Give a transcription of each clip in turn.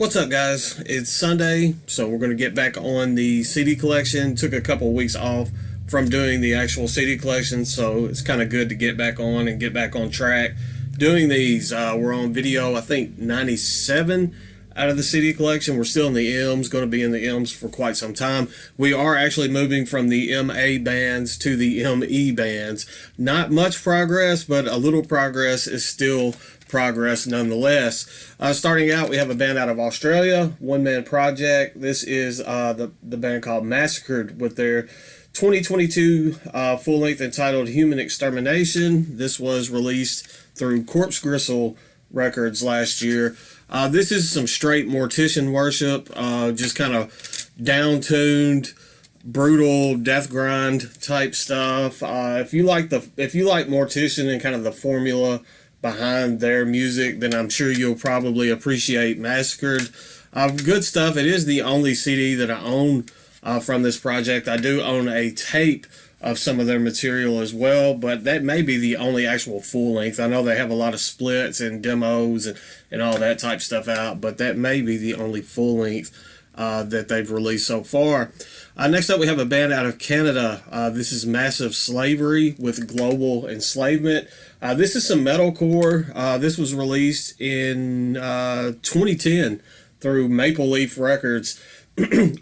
What's up, guys? It's Sunday, so we're going to get back on the CD collection. Took a couple of weeks off from doing the actual CD collection, so it's kind of good to get back on and get back on track. Doing these, we're on video, I think 97 out of the CD collection. We're still in the M's, going to be in the M's for quite some time. We are actually moving from the MA bands to the ME bands. Not much progress, but a little progress is still progress nonetheless. Starting out, we have a band out of Australia, one-man project. This is the band called Massacred with their 2022 full-length entitled Human Extermination. This was released through Corpse Gristle Records last year. This is some straight Mortician worship, just kind of down-tuned, brutal death grind type stuff. If you like Mortician and kind of the formula behind their music, then I'm sure you'll probably appreciate Massacred. Good stuff. It is the only CD that I own from this project. I do own a tape of some of their material as well, but that may be the only actual full length. I know they have a lot of splits and demos and all that type stuff out, but that may be the only full length that they've released so far. Next up, we have a band out of Canada. This is Massive Slavery with Global Enslavement. This is some metalcore. This was released in 2010 through Maple Leaf Records,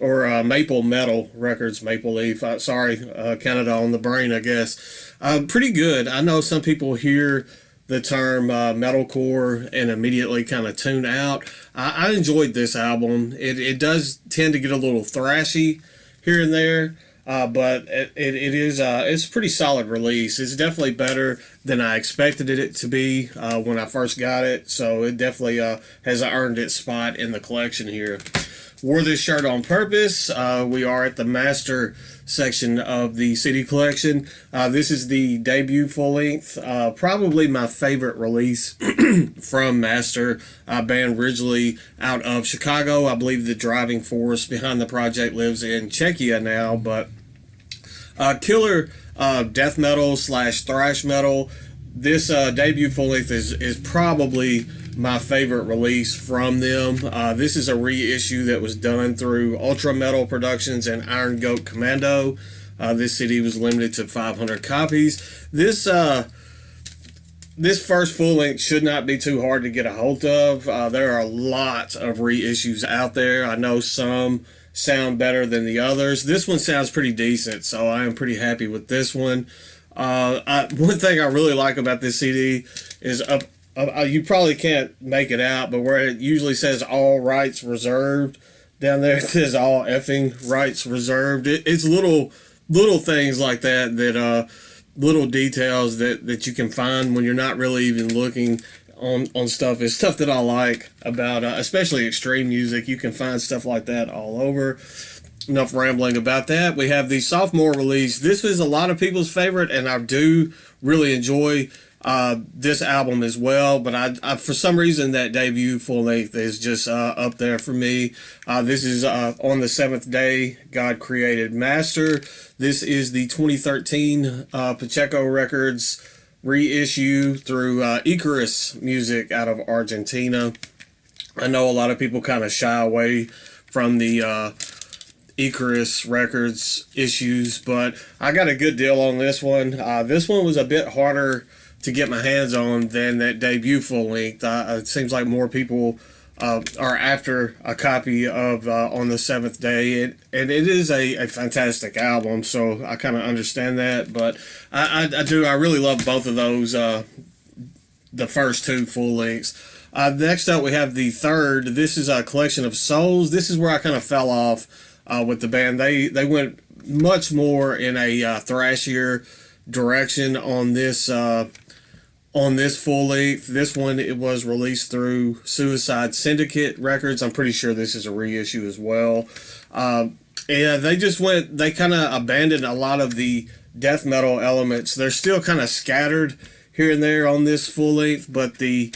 or Maple Metal Records, Maple Leaf. Canada on the brain, I guess. Pretty good. I know some people hear the term metalcore and immediately kind of tune out. I enjoyed this album. It does tend to get a little thrashy here and there, but it's a pretty solid release. It's definitely better than I expected it to be when I first got it, so it definitely has earned its spot in the collection here. Wore this shirt on purpose. We are at the Master section of the CD collection. This is the debut full length, probably my favorite release from Master. Band originally out of Chicago. I believe the driving force behind the project lives in Czechia now, but killer death metal / thrash metal. This debut full length is probably my favorite release from them. This is a reissue that was done through Ultra Metal Productions and Iron Goat Commando. This CD was limited to 500 copies. This first full length should not be too hard to get a hold of. There are a lot of reissues out there. I know some sound better than the others. This one sounds pretty decent, so I am pretty happy with this one. One thing I really like about this CD is you probably can't make it out, but where it usually says all rights reserved, down there it says all effing rights reserved. It's little things like that, little details that you can find when you're not really even looking on stuff. It's stuff that I like about, especially extreme music. You can find stuff like that all over. Enough rambling about that. We have the sophomore release. This is a lot of people's favorite, and I do really enjoy this album as well, but I for some reason that debut full length is just up there for me. This is On the Seventh Day God Created Master. This is the 2013 Pacheco Records reissue through Icarus Music out of Argentina. I know a lot of people kind of shy away from the Icarus Records issues, but I got a good deal on this one. This one was a bit harder to get my hands on than that debut full length. It seems like more people are after a copy of On the Seventh Day, and it is a fantastic album, so I kind of understand that, but I really love both of those, the first two full lengths. Next up, we have the third. This is a Collection of Souls. This is where I kind of fell off with the band. They went much more in a thrashier direction on this full length. This one, it was released through Suicide Syndicate Records. I'm pretty sure this is a reissue as well. They kind of abandoned a lot of the death metal elements. They're still kind of scattered here and there on this full length, but the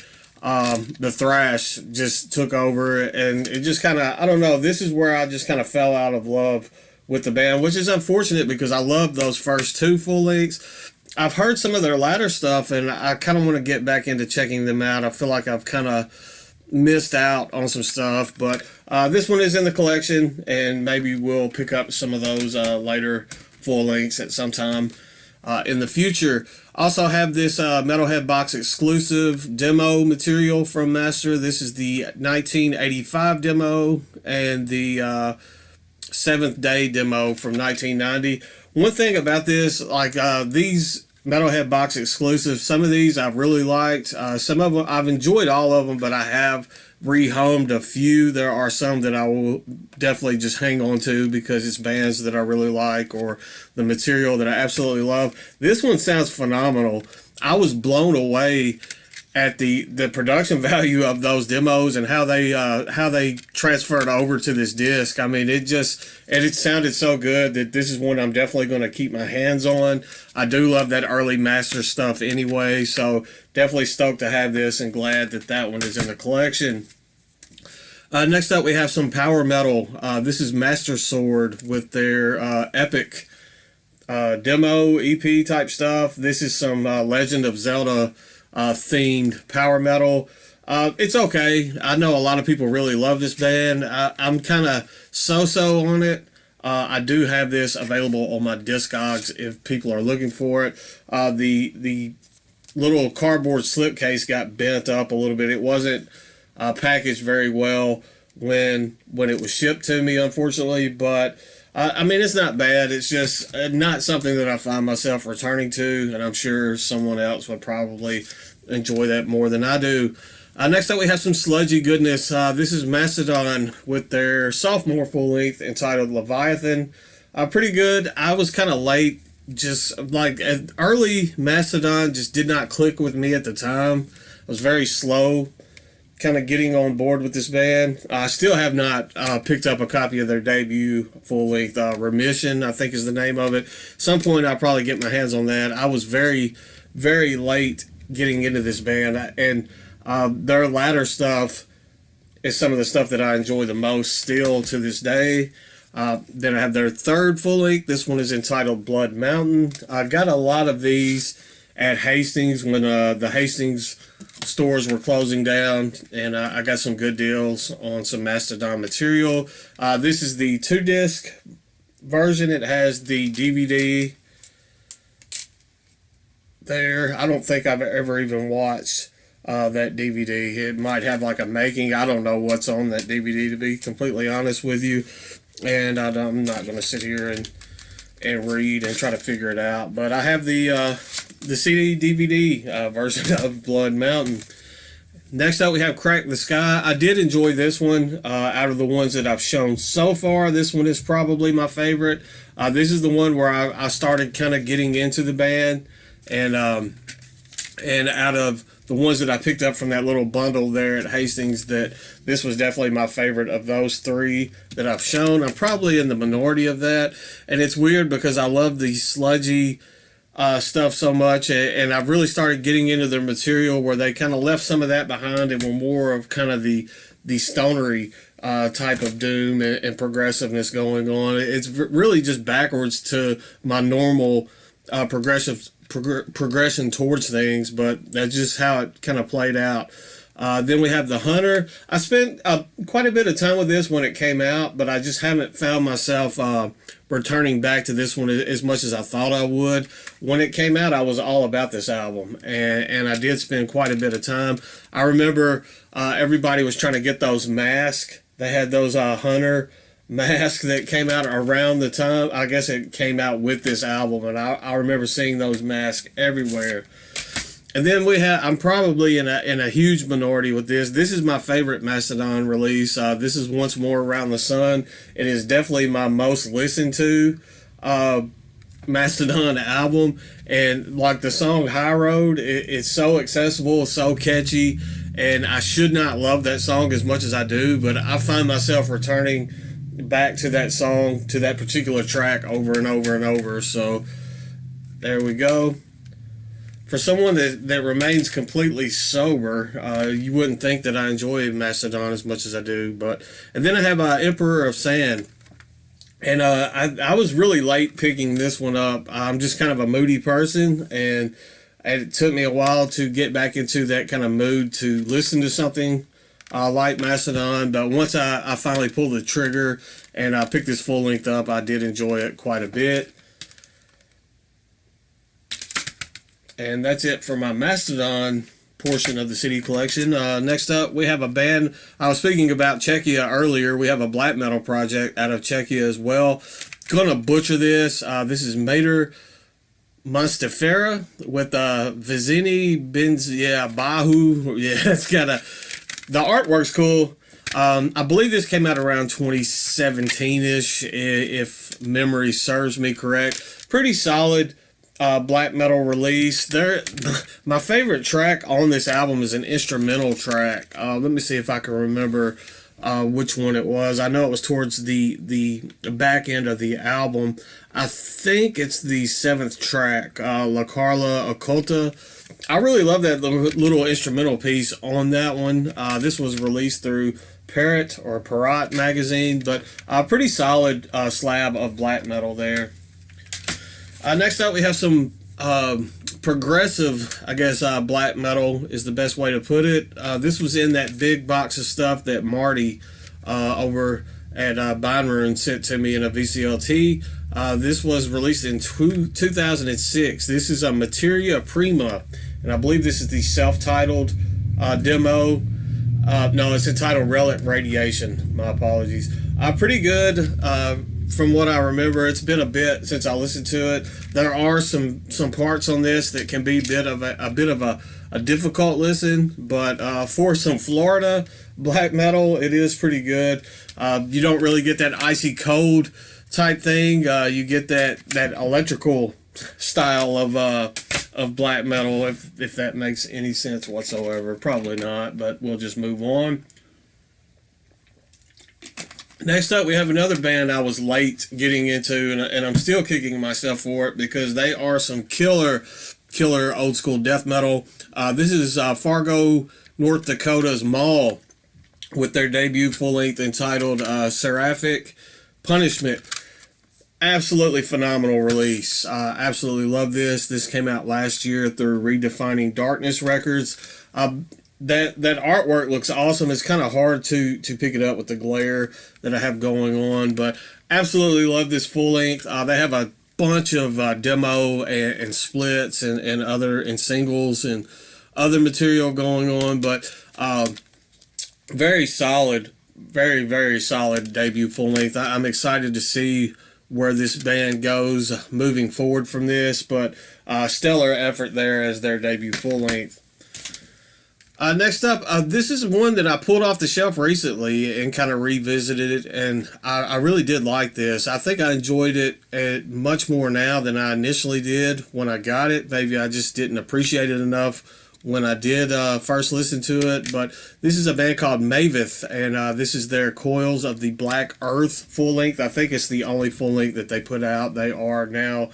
thrash just took over, and it just kind of, I don't know, this is where I just kind of fell out of love with the band, which is unfortunate because I love those first two full lengths. I've heard some of their latter stuff, and I kind of want to get back into checking them out. I feel like I've kind of missed out on some stuff, but this one is in the collection, and maybe we'll pick up some of those later full lengths at some time in the future. Also have this Metalhead Box exclusive demo material from Master. This is the 1985 demo and the Seventh Day demo from 1990. One thing about this, like these Metalhead Box exclusives, some of these I've really liked. Some of them I've enjoyed, all of them, but I have rehomed a few. There are some that I will definitely just hang on to because it's bands that I really like or the material that I absolutely love. This one sounds phenomenal. I was blown away at the production value of those demos and how they transferred over to this disc. I mean, it sounded so good that this is one I'm definitely going to keep my hands on. I do love that early Master stuff anyway, so definitely stoked to have this and glad that that one is in the collection. Next up, we have some power metal. This is Master Sword with their Epic demo EP type stuff. This is some Legend of Zelda themed power metal. It's okay. I know a lot of people really love this band. I'm kind of so-so on it. I do have this available on my Discogs if people are looking for it. The little cardboard slipcase got bent up a little bit. It wasn't packaged very well when it was shipped to me, unfortunately, but I mean, it's not bad. It's just not something that I find myself returning to, and I'm sure someone else would probably enjoy that more than I do. Next up, we have some sludgy goodness. This is Mastodon with their sophomore full-length entitled Leviathan. Pretty good. I was kind of late. Just like early Mastodon just did not click with me at the time. I was very slow kind of getting on board with this band. I still have not picked up a copy of their debut full-length, Remission, I think is the name of it. Some point I'll probably get my hands on that. I was very, very late getting into this band, and their latter stuff is some of the stuff that I enjoy the most still to this day. Then I have their third full-length. This one is entitled Blood Mountain. I got a lot of these at Hastings when the Hastings stores were closing down, and I got some good deals on some Mastodon material. This is the 2-disc version. It has the DVD there. I don't think I've ever even watched that DVD. It might have like a making. I don't know what's on that DVD, to be completely honest with you, and I'm not going to sit here and read and try to figure it out. But I have the CD DVD version of Blood Mountain. Next up, we have Crack the Sky. I did enjoy this one. Out of the ones that I've shown so far, this one is probably my favorite. This is the one where I started kind of getting into the band, and out of the ones that I picked up from that little bundle there at Hastings, that this was definitely my favorite of those three that I've shown. I'm probably in the minority of that, and it's weird because I love the sludgy stuff so much, and I've really started getting into their material where they kind of left some of that behind and were more of kind of the stonery type of doom and progressiveness going on. It's really just backwards to my normal progression towards things, but that's just how it kind of played out. Then we have The Hunter. I spent quite a bit of time with this when it came out, but I just haven't found myself returning back to this one as much as I thought I would. When it came out, I was all about this album, and I did spend quite a bit of time. I remember everybody was trying to get those masks. They had those Hunter masks that came out around the time. I guess it came out with this album, and I remember seeing those masks everywhere. And then I'm probably in a huge minority with this. This is my favorite Mastodon release. This is Once More Around the Sun. It is definitely my most listened to Mastodon album. And like the song High Road, it's so accessible, so catchy. And I should not love that song as much as I do, but I find myself returning back to that song, to that particular track over and over and over. So there we go. For someone that remains completely sober, you wouldn't think that I enjoy Mastodon as much as I do. And then I have Emperor of Sand. And I was really late picking this one up. I'm just kind of a moody person, and it took me a while to get back into that kind of mood to listen to something like Mastodon, but once I finally pulled the trigger and I picked this full length up, I did enjoy it quite a bit. And that's it for my Mastodon portion of the CD collection. Next up, we have a band. I was speaking about Czechia earlier. We have a black metal project out of Czechia as well. Gonna butcher this. This is Mater Monstefera with Vizini Benz. Bahu. Yeah, it's got the artwork's cool. I believe this came out around 2017-ish, if memory serves me correct. Pretty solid black metal release. My favorite track on this album is an instrumental track. Let me see if I can remember which one it was. I know it was towards the back end of the album. I think it's the 7th track, La Carla Occulta. I really love that little instrumental piece on that one. This was released through Parrot magazine, but a pretty solid slab of black metal there. Next up, we have some progressive, I guess, black metal is the best way to put it. This was in that big box of stuff that Marty over at Beinrun sent to me in a VCLT. This was released in 2006. This is a Materia Prima, and I believe this is the self-titled demo. No, it's entitled Relic Radiation. My apologies. Pretty good. From what I remember, it's been a bit since I listened to it. There are some parts on this that can be a bit of a difficult listen, but for some Florida black metal, it is pretty good. You don't really get that icy cold type thing. You get that electrical style of black metal, if that makes any sense whatsoever. Probably not, but we'll just move on. Next up, we have another band I was late getting into, and I'm still kicking myself for it because they are some killer old school death metal. This is Fargo, North Dakota's Maul with their debut full length entitled Seraphic Punishment. Absolutely phenomenal release. Absolutely love this. This came out last year through Redefining Darkness Records. That artwork looks awesome. It's kind of hard to pick it up with the glare that I have going on, but absolutely love this full length. They have a bunch of demo and splits and singles and other material going on, but very solid, very solid debut full length. I'm excited to see where this band goes moving forward from this, but stellar effort there as their debut full length. Next up, this is one that I pulled off the shelf recently and kind of revisited it, and I really did like this. I think I enjoyed it much more now than I initially did when I got it. Maybe I just didn't appreciate it enough when I did first listen to it, but this is a band called Maveth, and this is their Coils of the Black Earth full length. I think it's the only full length that they put out. They are now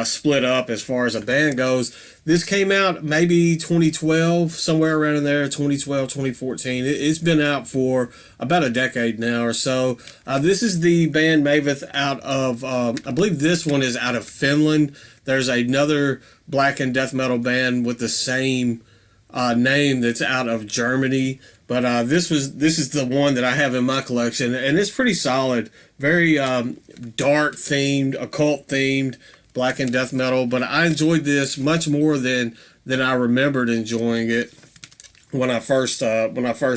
split up as far as a band goes. This came out maybe 2012, somewhere around in there, 2012, 2014. It's been out for about a decade now or so. This is the band Maveth out of, I believe this one is out of Finland. There's another black and death metal band with the same name that's out of Germany. But this is the one that I have in my collection, and it's pretty solid. Very dark themed, occult themed, black and death metal, but I enjoyed this much more than I remembered enjoying it when I first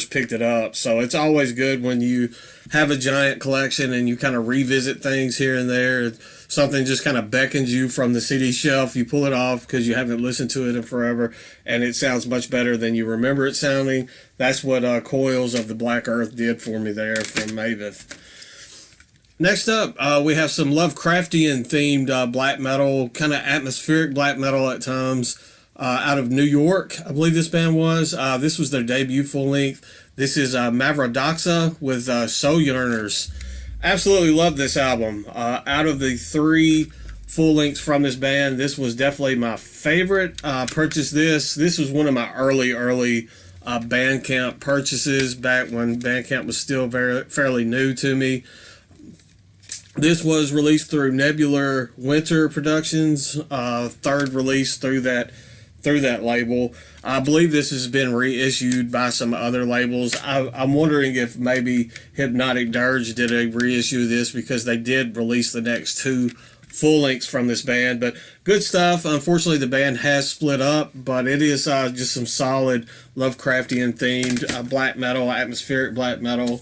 picked it up. So it's always good when you have a giant collection and you kind of revisit things here and there. Something just kind of beckons you from the CD shelf. You pull it off because you haven't listened to it in forever, and it sounds much better than you remember it sounding. That's what Coils of the Black Earth did for me there from Maveth. Next up, we have some Lovecraftian themed black metal, kind of atmospheric black metal at times, out of New York, I believe this band was. This was their debut full length. This is Mavrodoxa with Sojourners. Absolutely love this album. Out of the 3 full lengths from this band, this was definitely my favorite. Purchased this. This was one of my early Bandcamp purchases back when Bandcamp was still fairly new to me. This was released through Nebular Winter Productions, third release through that through that label. I believe this has been reissued by some other labels. I'm wondering if maybe Hypnotic Dirge did a reissue of this, because they did release the next two full lengths from this band. But good stuff. Unfortunately, the band has split up, but it is just some solid Lovecraftian themed black metal, atmospheric black metal.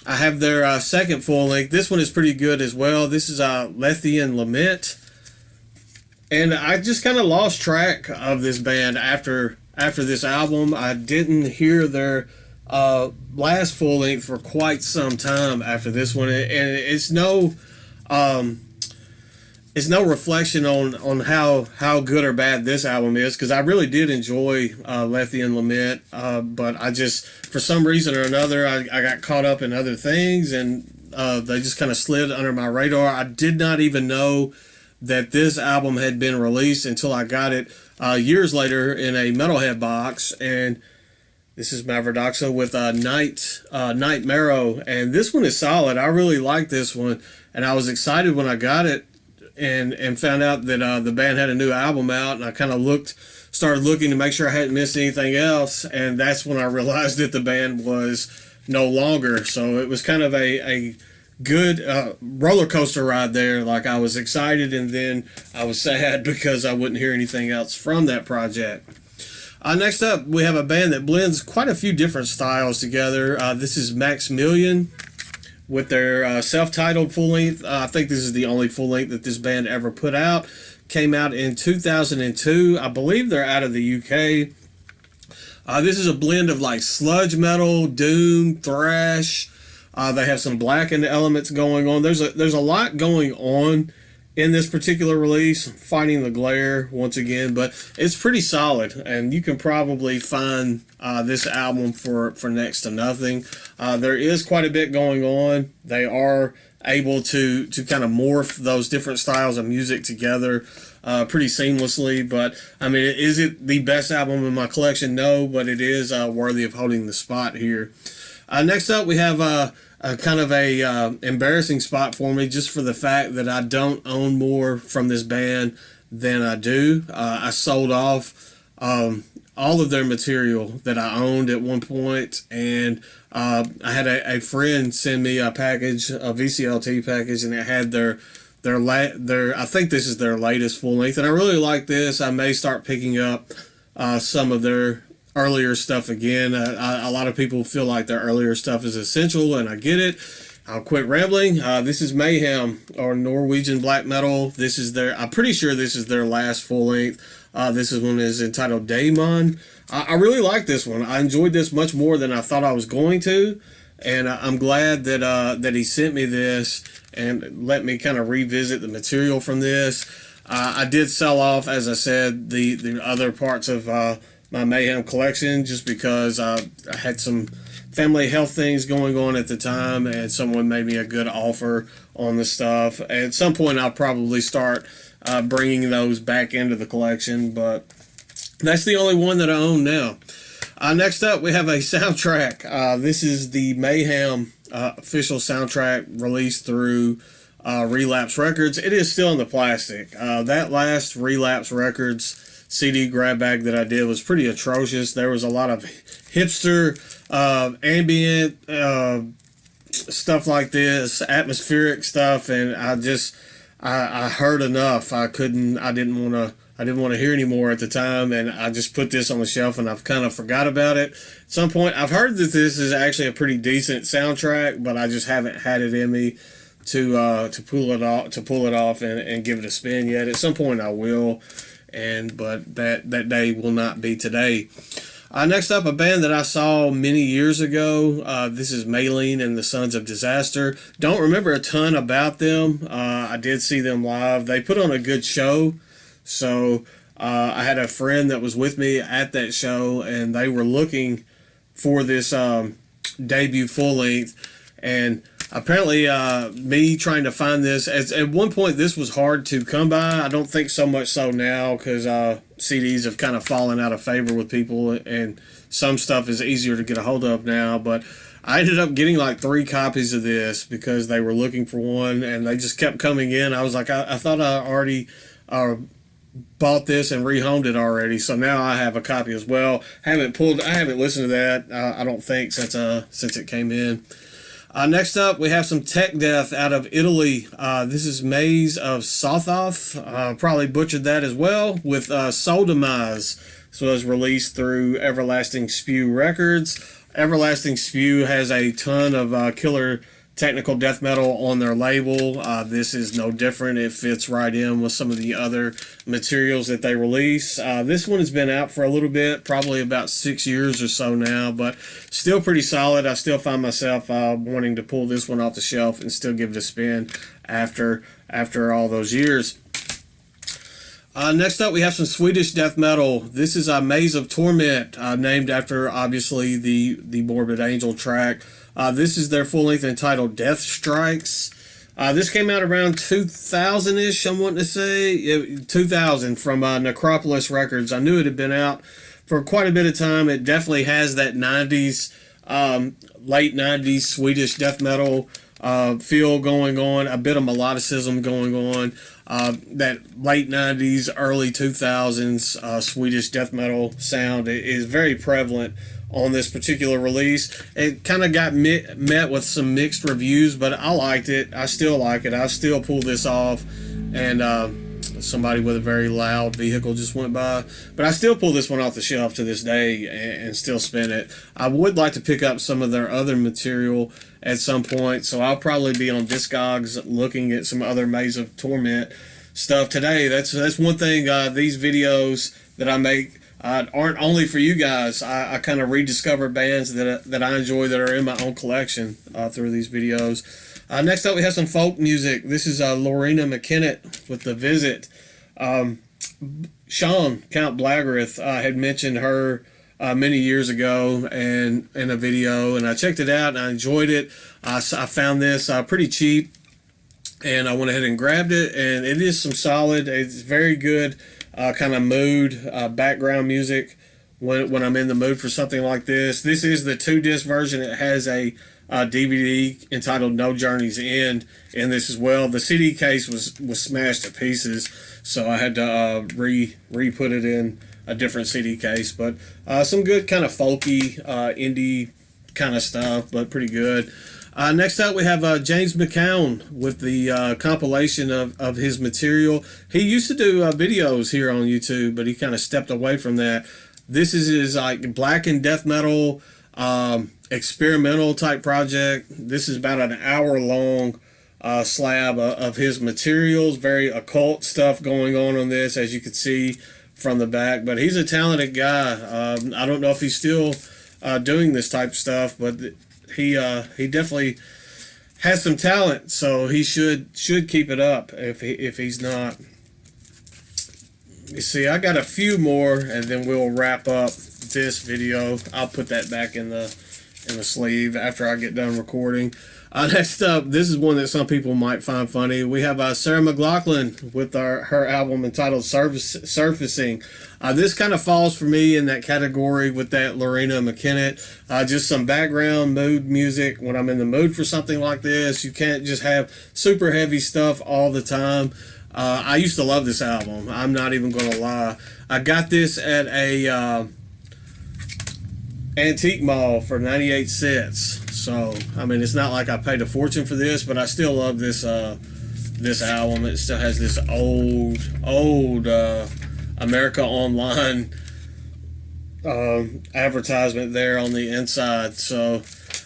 I have their second full length. This one is pretty good as well. This is Lethean Lament. And I just kind of lost track of this band after this album. I didn't hear their last full length for quite some time after this one, and it's no reflection on how good or bad this album is, because I really did enjoy Lethean Lament, but I just, for some reason or another, I got caught up in other things, and they just kind of slid under my radar. I did not even know that this album had been released until I got it years later in a Metalhead box. And this is Mavrodoxa with Night Marrow, and this one is solid. I really like this one, and I was excited when I got it and found out that the band had a new album out, and I kind of started looking to make sure I hadn't missed anything else, and that's when I realized that the band was no longer. So it was kind of a good roller coaster ride there. Like, I was excited, and then I was sad because I wouldn't hear anything else from that project. Next up, we have a band that blends quite a few different styles together. This is Maximilian with their self-titled full length. I think this is the only full length that this band ever put out. Came out in 2002. I believe they're out of the UK. This is a blend of like sludge metal, doom, thrash. They have some blackened elements going on. There's a lot going on in this particular release, fighting the glare once again, but it's pretty solid, and you can probably find this album for next to nothing. There is quite a bit going on. They are able to kind of morph those different styles of music together pretty seamlessly, but I mean, is it the best album in my collection? No, but it is worthy of holding the spot here. Next up, we have a kind of a embarrassing spot for me, just for the fact that I don't own more from this band than I do. I sold off all of their material that I owned at one point, and I had a friend send me a package, a VCLT package, and it had their I think this is their latest full length, and I really like this. I may start picking up some of their earlier stuff again. A lot of people feel like their earlier stuff is essential, and I get it. I'll quit rambling. This is Mayhem, or Norwegian black metal. This is I'm pretty sure this is their last full length. This one is entitled Daemon. I really like this one. I enjoyed this much more than I thought I was going to, and I'm glad that he sent me this and let me kind of revisit the material from this. I did sell off, as I said, the other parts of my Mayhem collection, just because I had some family health things going on at the time, and someone made me a good offer on the stuff. At some point, I'll probably start bringing those back into the collection, but that's the only one that I own now. Next up, we have a soundtrack. This is the Mayhem official soundtrack released through Relapse Records. It is still in the plastic. That last Relapse Records CD grab bag that I did was pretty atrocious. There was a lot of hipster, ambient stuff like this, atmospheric stuff, and I heard enough. I didn't want to hear anymore at the time, and I just put this on the shelf, and I've kind of forgot about it. At some point, I've heard that this is actually a pretty decent soundtrack, but I just haven't had it in me to pull it off and give it a spin yet. At some point, I will. But that day will not be today. Next up, a band that I saw many years ago. This is Maylene and the Sons of Disaster. Don't remember a ton about them. I did see them live. They put on a good show. So I had a friend that was with me at that show, and they were looking for this debut full length. And apparently, me trying to find this, at one point this was hard to come by. I don't think so much so now, because CDs have kind of fallen out of favor with people, and some stuff is easier to get a hold of now. But I ended up getting like 3 copies of this because they were looking for one, and they just kept coming in. I was like, I thought I already bought this and rehomed it already, so now I have a copy as well. I haven't listened to that. I don't think since it came in. Next up, we have some tech death out of Italy. This is Maze of Sothoth. Probably butchered that as well, with Soul Demise. This was released through Everlasting Spew Records. Everlasting Spew has a ton of killer technical death metal on their label. This is no different. It fits right in with some of the other materials that they release. This one has been out for a little bit, probably about 6 years or so now, but still pretty solid. I still find myself wanting to pull this one off the shelf and still give it a spin after all those years. Next up, we have some Swedish death metal. This is a Maze of Torment, named after, obviously, the Morbid Angel track. This is their full length entitled Death Strikes. This came out around 2000-ish, I'm wanting to say. 2000 from Necropolis Records. I knew it had been out for quite a bit of time. It definitely has that 90s, late 90s Swedish death metal feel going on, a bit of melodicism going on. That late 90s, early 2000s Swedish death metal sound is very prevalent on this particular release. It kind of got met with some mixed reviews, but I liked it. I still like it. I still pull this off, and somebody with a very loud vehicle just went by, but I still pull this one off the shelf to this day and still spin it. I would like to pick up some of their other material at some point, so I'll probably be on Discogs looking at some other Maze of Torment stuff today. That's one thing. These videos that I make aren't only for you guys. I kind of rediscover bands that I enjoy that are in my own collection through these videos. Next up, we have some folk music. This is Lorena McKennett with The Visit. Sean, Count Blagareth, had mentioned her many years ago and in a video, and I checked it out and I enjoyed it. I found this pretty cheap, and I went ahead and grabbed it, and it is some solid, it's very good kind of mood, background music when I'm in the mood for something like this. This is the 2-disc version. It has a DVD entitled No Journey's End in this as well. The CD case was smashed to pieces, so I had to re-put it in a different CD case. But some good kind of folky, indie kind of stuff, but pretty good. Next up, we have James McCown with the compilation of his material. He used to do videos here on YouTube, but he kind of stepped away from that. This is his like black and death metal experimental type project. This is about an hour long slab of his materials. Very occult stuff going on this, as you can see from the back. But he's a talented guy. I don't know if he's still doing this type of stuff, but he definitely has some talent, so he should keep it up if he's not. You see, I got a few more, and then we'll wrap up this video. I'll put that back in the sleeve after I get done recording. Next up, this is one that some people might find funny. We have Sarah McLachlan with her album entitled Surfacing. This kind of falls for me in that category with that Lorena McKennett. Just some background mood music when I'm in the mood for something like this. You can't just have super heavy stuff all the time. I used to love this album. I'm not even going to lie. I got this at a antique mall for 98 cents. So, I mean, it's not like I paid a fortune for this, but I still love this this album. It still has this old America Online advertisement there on the inside. So,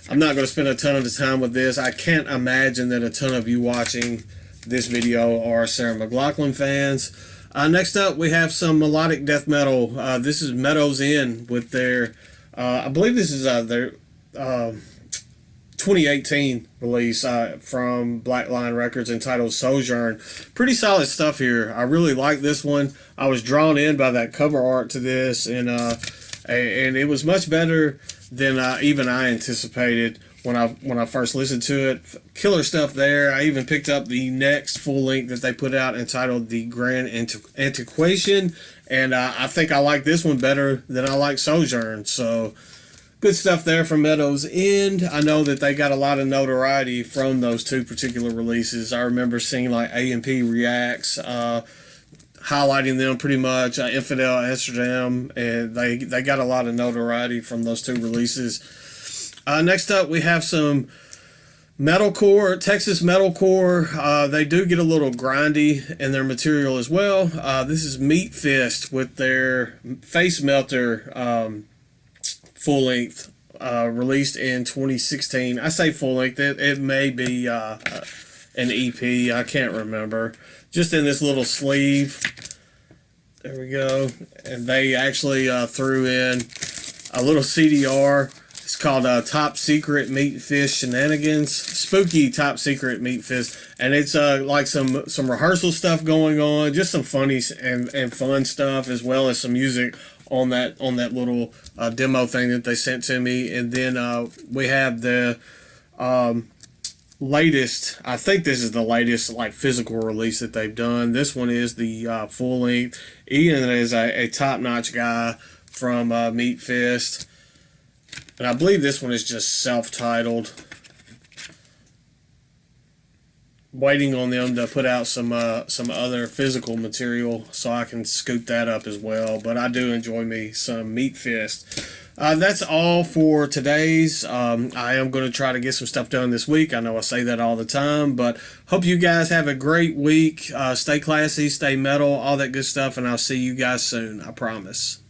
I'm not going to spend a ton of the time with this. I can't imagine that a ton of you watching this video are Sarah McLachlan fans. Next up, we have some melodic death metal. This is Meadows Inn with their, I believe this is their 2018 release from Black Lion Records entitled Sojourn. Pretty solid stuff here. I really like this one. I was drawn in by that cover art to this, and it was much better than even I anticipated when I first listened to it. Killer stuff there. I even picked up the next full length that they put out entitled The Grand Antiquation, and I think I like this one better than I like Sojourn. So good stuff there from Meadows End. I know that they got a lot of notoriety from those two particular releases. I remember seeing like A&P Reacts highlighting them pretty much. Infidel, Amsterdam, and they got a lot of notoriety from those two releases. Next up, we have some metalcore, Texas metalcore. They do get a little grindy in their material as well. This is Meat Fist with their Face Melter full length, released in 2016. I say full length. It may be an EP. I can't remember. Just in this little sleeve. There we go. And they actually threw in a little CDR. It's called Top Secret Meat Fist Shenanigans. Spooky Top Secret Meat Fist. And it's like some rehearsal stuff going on. Just some funny and fun stuff, as well as some music on that little demo thing that they sent to me. And then we have the latest, I think this is the latest like physical release that they've done. This one is the full length. Ian is a top-notch guy from Meat Fist. And I believe this one is just self-titled. Waiting on them to put out some other physical material so I can scoop that up as well. But I do enjoy me some Meat Fist. That's all for today's. I am going to try to get some stuff done this week. I know I say that all the time, but hope you guys have a great week. Stay classy, stay metal, all that good stuff, and I'll see you guys soon. I promise.